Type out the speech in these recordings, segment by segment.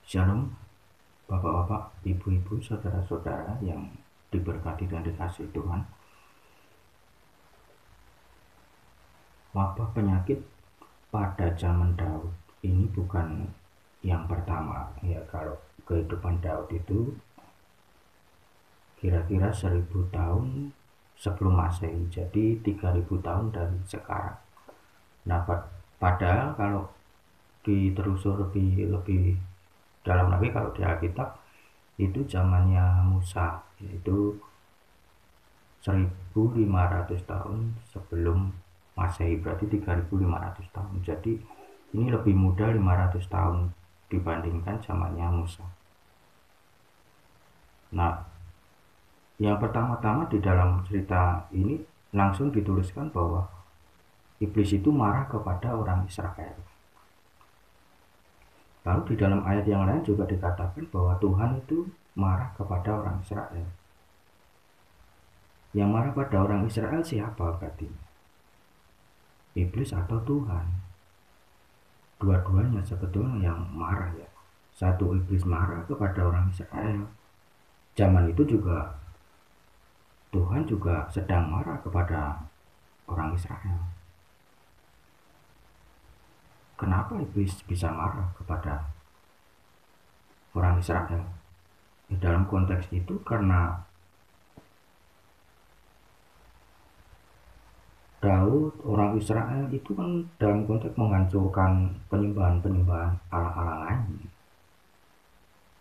Shalom, bapak-bapak, ibu-ibu, saudara-saudara yang diberkati dan dikasihi Tuhan. Wabah penyakit pada zaman Daud ini bukan yang pertama ya. Kalau kehidupan Daud itu kira-kira 1000 tahun sebelum Masehi, jadi 3000 tahun dari sekarang. Nah, padahal kalau ditelusur lebih dalam lagi, kalau di Alkitab itu zamannya Musa, yaitu 1500 tahun sebelum Masehi, berarti 3500 tahun. Jadi ini lebih muda 500 tahun dibandingkan zamannya Musa. Nah, yang pertama-tama di dalam cerita ini langsung dituliskan bahwa iblis itu marah kepada orang Israel. Lalu di dalam ayat yang lain juga dikatakan bahwa Tuhan itu marah kepada orang Israel. Yang marah pada orang Israel siapa berarti? Iblis atau Tuhan? Dua-duanya sebetulnya yang marah ya. Satu, iblis marah kepada orang Israel. Zaman itu juga Tuhan juga sedang marah kepada orang Israel. Kenapa iblis bisa marah kepada orang Israel? Dalam konteks itu karena Daud, orang Israel itu kan dalam konteks menghancurkan penyembahan-penyembahan ala-ala lain,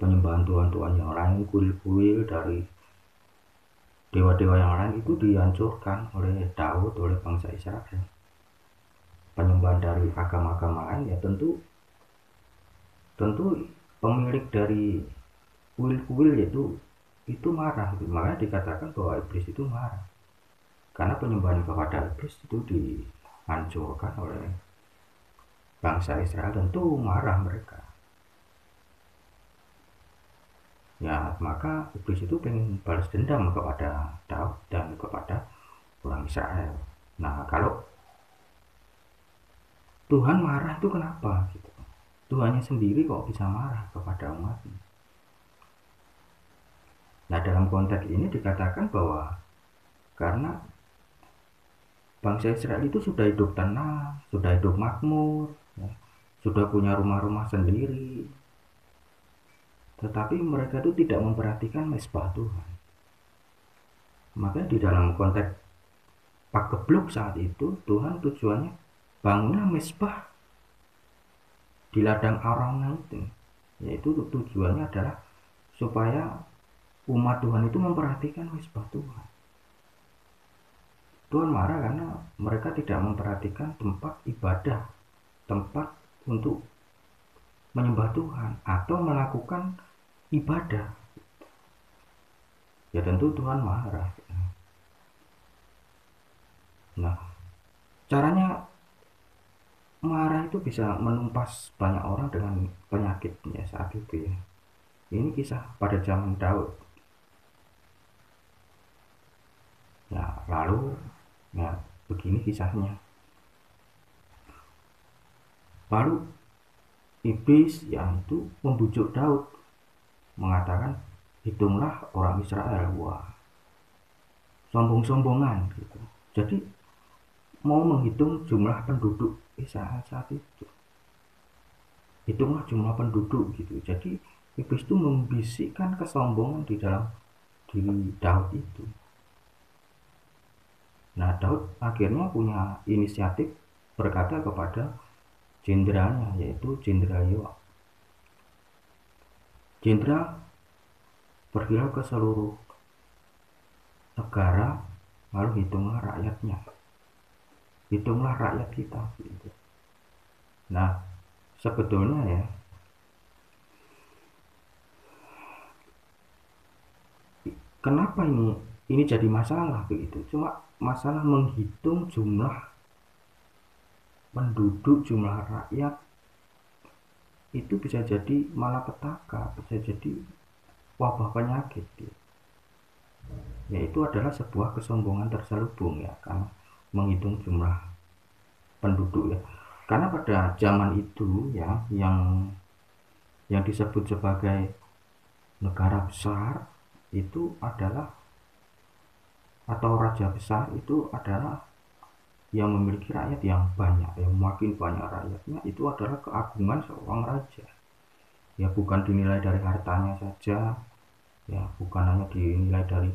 penyembahan Tuhan-Tuhan yang lain, kuil-kuil dari dewa-dewa yang lain itu dihancurkan oleh Daud, oleh bangsa Israel. Penyembahan dari agama-agama lain ya, tentu pemilik dari kuil-kuil itu marah. Makanya dikatakan bahwa iblis itu marah, karena penyembahan kepada iblis itu dihancurkan oleh bangsa Israel. Tentu marah mereka ya. Maka iblis itu pengen balas dendam kepada Daud dan kepada orang Israel. Nah, kalau Tuhan marah itu kenapa gitu? Tuhannya sendiri kok bisa marah kepada umatnya? Nah, dalam konteks ini dikatakan bahwa karena bangsa Israel itu sudah hidup tenang, sudah hidup makmur ya, sudah punya rumah-rumah sendiri, tetapi mereka itu tidak memperhatikan mezbah Tuhan. Maka di dalam konteks pagebluk saat itu, Tuhan tujuannya bangunlah mezbah di ladang Araunah itu, yaitu tujuannya adalah supaya umat Tuhan itu memperhatikan mezbah Tuhan. Tuhan marah karena mereka tidak memperhatikan tempat ibadah, tempat untuk menyembah Tuhan atau melakukan ibadah. Ya tentu Tuhan marah. Nah, caranya marah itu bisa menumpas banyak orang dengan penyakitnya saat itu ya. Ini kisah pada zaman Daud. Ya, lalu ya begini kisahnya. Lalu iblis yang itu membujuk Daud, mengatakan, hitunglah orang Israel. Wah, sombong-sombongan gitu. Jadi mau menghitung jumlah penduduk Israel saat itu. Hitunglah jumlah penduduk gitu. Jadi iblis itu membisikkan kesombongan di dalam diri Daud itu. Nah, Daud akhirnya punya inisiatif, berkata kepada jenderalnya, yaitu Jenderal Yoab, jenderal, pergilah ke seluruh negara, lalu hitunglah rakyatnya, hitunglah rakyat kita gitu. Nah, sebetulnya ya, kenapa ini jadi masalah begitu? Cuma masalah menghitung jumlah penduduk, jumlah rakyat itu bisa jadi malapetaka, bisa jadi wabah penyakit gitu. Yaitu adalah sebuah kesombongan terselubung ya, karena menghitung jumlah penduduk ya. Karena pada zaman itu ya, yang yang disebut sebagai negara besar itu adalah, atau raja besar itu adalah yang memiliki rakyat yang banyak, yang makin banyak rakyatnya itu adalah keagungan seorang raja. Ya bukan dinilai dari hartanya saja, ya bukan hanya dinilai dari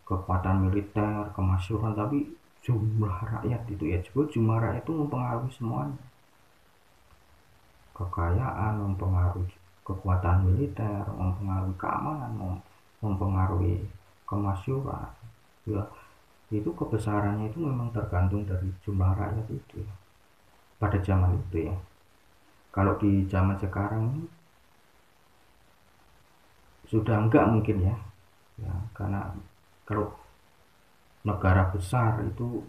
kekuatan militer, kemasyhuran, tapi jumlah rakyat itu, ya jumlah rakyat itu mempengaruhi semuanya. Kekayaan mempengaruhi kekuatan militer, mempengaruhi keamanan, mempengaruhi kemasyhuran. Ya, itu kebesarannya itu memang tergantung dari jumlah rakyat itu ya, pada zaman itu ya. Kalau di zaman sekarang ini sudah enggak mungkin ya, ya karena kalau negara besar itu,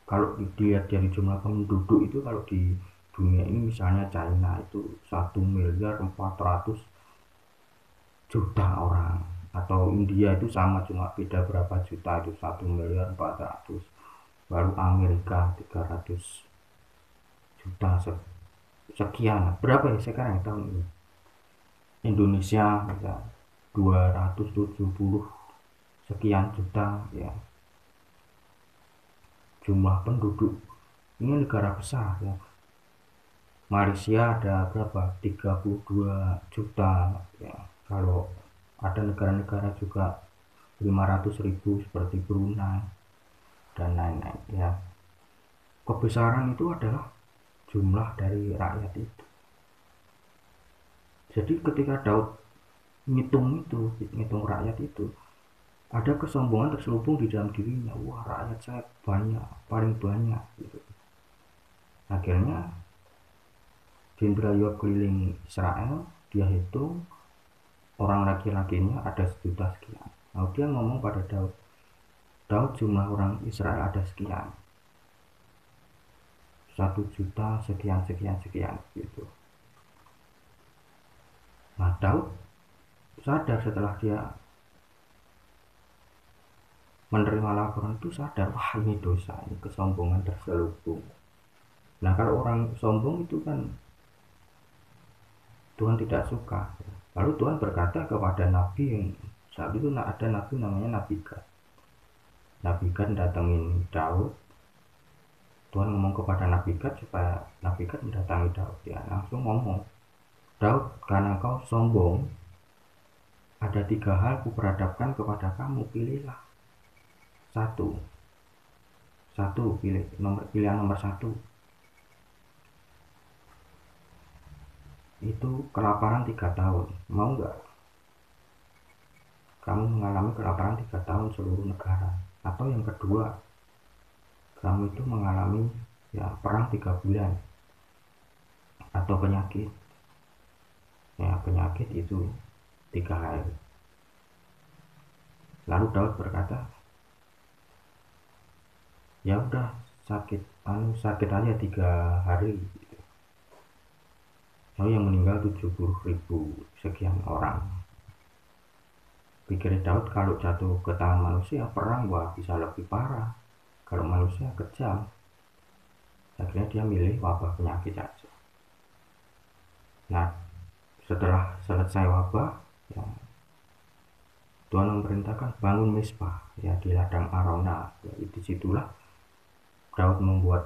kalau dilihat dari jumlah penduduk itu, kalau di dunia ini misalnya China itu 1.400.000.000 orang, atau India itu sama, cuma beda berapa juta, itu 1.400.000.000. Baru Amerika 300 juta sekian, berapa ya sekarang tahun ini. Indonesia ya 270 sekian juta ya, jumlah penduduk. Ini negara besar ya. Malaysia ada berapa, 32 juta ya. Kalau ada negara-negara juga 500.000 seperti Brunei dan lain-lain ya. Kebesaran itu adalah jumlah dari rakyat itu. Jadi ketika Daud ngitung rakyat itu, ada kesombongan terselubung di dalam dirinya. Wah, rakyat saya banyak, paling banyak gitu. Akhirnya jenderal Yoab keliling Israel, dia hitung orang laki-lakinya ada 1.000.000 sekian. Lalu dia ngomong pada Daud, Daud, jumlah orang Israel ada sekian, 1.000.000 sekian sekian sekian gitu. Nah, Daud sadar setelah dia menerima laporan itu, sadar, wah ini dosa, ini kesombongan terselubung. Nah, kalau orang sombong itu kan Tuhan tidak suka. Lalu Tuhan berkata kepada nabi yang saat itu, ada nabi namanya Nabi Gad. Nabi Gad datangin Daud. Tuhan ngomong kepada Nabi Gad supaya Nabi Gad mendatangi Daud. Ya langsung ngomong, Daud, karena kau sombong, ada 3 hal kuperhadapkan kepada kamu, pilihlah satu. Pilihan nomor 1 itu kelaparan 3 tahun. Mau nggak kamu mengalami kelaparan 3 tahun seluruh negara? Atau yang kedua, kamu itu mengalami ya perang 3 bulan, atau penyakit. Ya penyakit itu 3 hal. Lalu Daud berkata, ya udah, sakit aja 3 hari. Lalu yang meninggal 70.000 sekian orang. Pikir Daud, kalau jatuh ke tangan manusia perang, wah bisa lebih parah. Kalau manusia kejam. Akhirnya dia milih wabah penyakit saja. Nah, setelah selesai wabah ya, Tuhan memerintahkan bangun Mizpah ya di ladang Arona. Ya, disitulah Daud membuat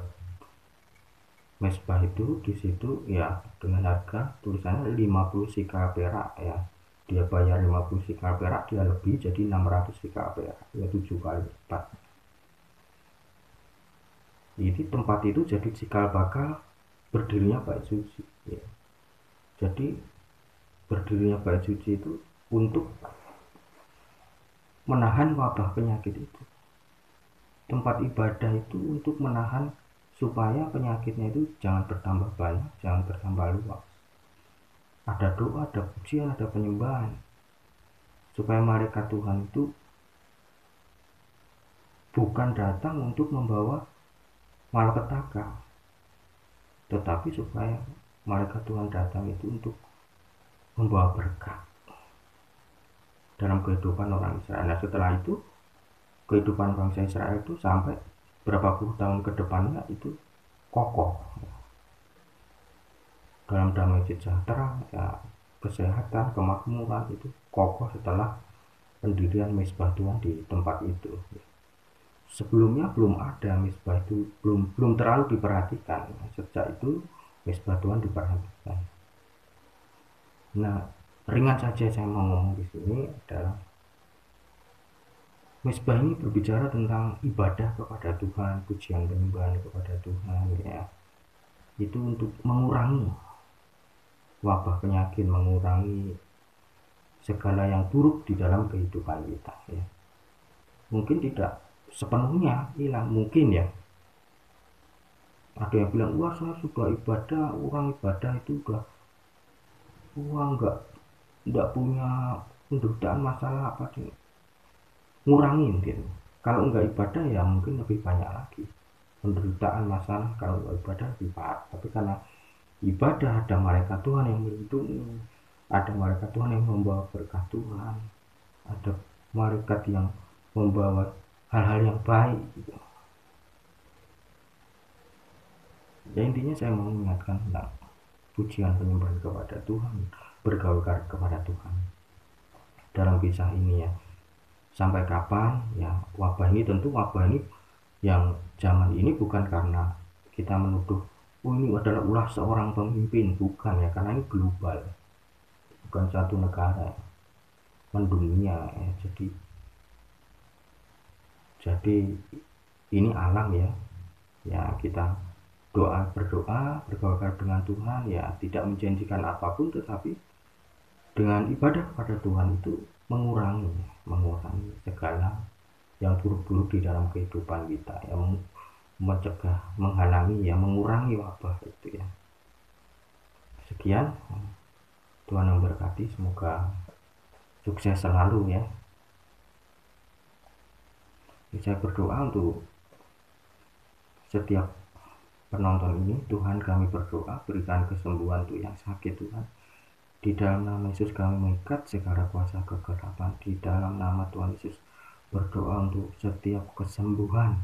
Mezbah itu. Di situ ya dengan harga tulisannya 50 sikal perak ya. Dia bayar 50 sikal perak, dia lebih jadi 600 sikal perak, ya 7 kali lipat. Jadi tempat itu jadi cikal bakal berdirinya Bait Suci ya. Jadi berdirinya Bait Suci itu untuk menahan wabah penyakit itu. Tempat ibadah itu untuk menahan supaya penyakitnya itu jangan bertambah banyak, jangan bertambah luas. Ada doa, ada pujian, ada penyembahan, supaya malaikat Tuhan itu bukan datang untuk membawa malapetaka, tetapi supaya malaikat Tuhan datang itu untuk membawa berkat dalam kehidupan orang Israel. Nah, setelah itu kehidupan bangsa Israel itu sampai berapa puluh tahun ke depannya itu kokoh dalam damai sejahtera ya. kesehatan, kemakmuran itu kokoh setelah pendirian mezbah Tuhan di tempat itu. Sebelumnya belum ada mezbah itu, belum terlalu diperhatikan. Sejak itu mezbah Tuhan diperhatikan. Nah, ringan saja saya mau ngomong di sini adalah mezbah ini berbicara tentang ibadah kepada Tuhan, pujian penyembahan kepada Tuhan, ya. Itu untuk mengurangi wabah penyakit, mengurangi segala yang buruk di dalam kehidupan kita, ya. Mungkin tidak sepenuhnya hilang, mungkin ya. Ada yang bilang, wah saya sudah ibadah, orang ibadah itu udah, wah nggak punya penderitaan masalah apa sih, ngurangin gitu. Kalau nggak ibadah ya mungkin lebih banyak lagi penderitaan masalah, kalau nggak ibadah lebih parah. Tapi karena ibadah ada malaikat Tuhan yang melindungi, ada malaikat Tuhan yang membawa berkah Tuhan, ada malaikat yang membawa hal-hal yang baik gitu. Ya intinya saya mau mengingatkan tentang pujian penyembahan kepada Tuhan, bergaul kepada Tuhan dalam kisah ini, ya. Sampai kapan ya wabah ini? Tentu wabah ini yang zaman ini bukan karena kita menuduh, oh ini adalah ulah seorang pemimpin, bukan ya, karena ini global, bukan satu negara, mendunia, ya. Jadi ini alam, ya. Ya kita berdoa bergaul dengan Tuhan, ya, tidak menjanjikan apapun, tetapi dengan ibadah kepada Tuhan itu mengurangi segala yang buruk-buruk di dalam kehidupan kita, yang mencegah, menghalangi, ya, mengurangi wabah itu, ya. Sekian, Tuhan memberkati, semoga sukses selalu, ya. Saya berdoa untuk setiap penonton ini. Tuhan, kami berdoa berikan kesembuhan untuk yang sakit, Tuhan. Di dalam nama Yesus kami mengikat segala kuasa kegelapan. Di dalam nama Tuhan Yesus berdoa untuk setiap kesembuhan.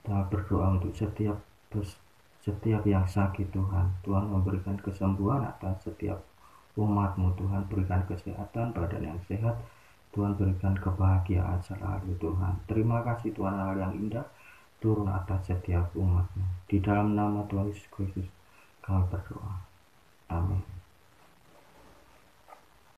Kita berdoa untuk setiap yang sakit, Tuhan. Tuhan memberikan kesembuhan atas setiap umat-Mu, Tuhan. Berikan kesehatan, badan yang sehat. Tuhan berikan kebahagiaan selalu, Tuhan. Terima kasih Tuhan, hal yang indah turun atas setiap umat-Mu. Di dalam nama Tuhan Yesus Kristus kami berdoa. Amin.